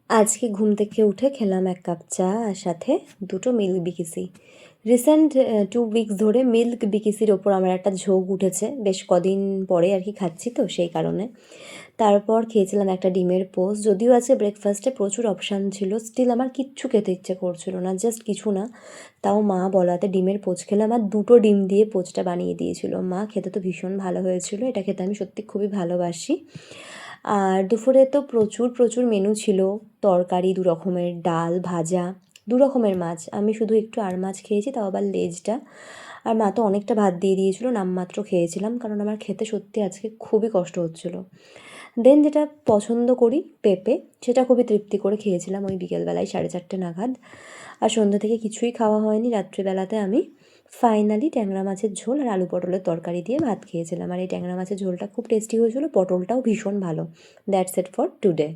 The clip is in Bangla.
আজকে ঘুম থেকে উঠে খেলাম 1 কাপ চা আর সাথে 2টো মিল্ক বিকিসি। রিসেন্ট 2 উইকস ধরে মিল্ক বিকিসির ওপর আমার একটা ঝোঁক উঠেছে, বেশ কদিন পরে আর কি খাচ্ছি তো সেই কারণে। তারপর খেয়েছিলাম একটা ডিমের পোস্ট। যদিও আজকে ব্রেকফাস্টে প্রচুর অপশান ছিল, স্টিল আমার কিচ্ছু খেতে ইচ্ছে করছিল না, জাস্ট কিছু না। তাও মা বলাতে ডিমের পোচ খেলাম আর 2টো ডিম দিয়ে পোচটা বানিয়ে দিয়েছিল মা। খেতে তো ভীষণ ভালো হয়েছিল, এটা খেতে আমি সত্যি খুবই ভালোবাসি। আর দুপুরে তো প্রচুর প্রচুর মেনু ছিল, তরকারি 2 রকমের, ডাল, ভাজা, 2 রকমের মাছ। আমি শুধু একটু আর মাছ খেয়েছি, তাও আবার লেজটা। আর মা তো অনেকটা ভাত দিয়ে দিয়েছিল, নামমাত্র খেয়েছিলাম কারণ আমার খেতে সত্যি আজকে খুবই কষ্ট হচ্ছিলো। দেন যেটা পছন্দ করি পেঁপে, সেটা খুবই তৃপ্তি করে খেয়েছিলাম ওই বিকেলবেলায় 4:30 নাগাদ। আর সন্ধ্যা থেকে কিছুই খাওয়া হয়নি। রাত্রিবেলাতে আমি ফাইনালি ট্যাংরা মাছের ঝোল আর আলু পটলের তরকারি দিয়ে ভাত খেয়েছিলাম। আর এই ট্যাংরা মাছের ঝোলটা খুব টেস্টি হয়েছিল, পটলটাও ভীষণ ভালো। That's it for today.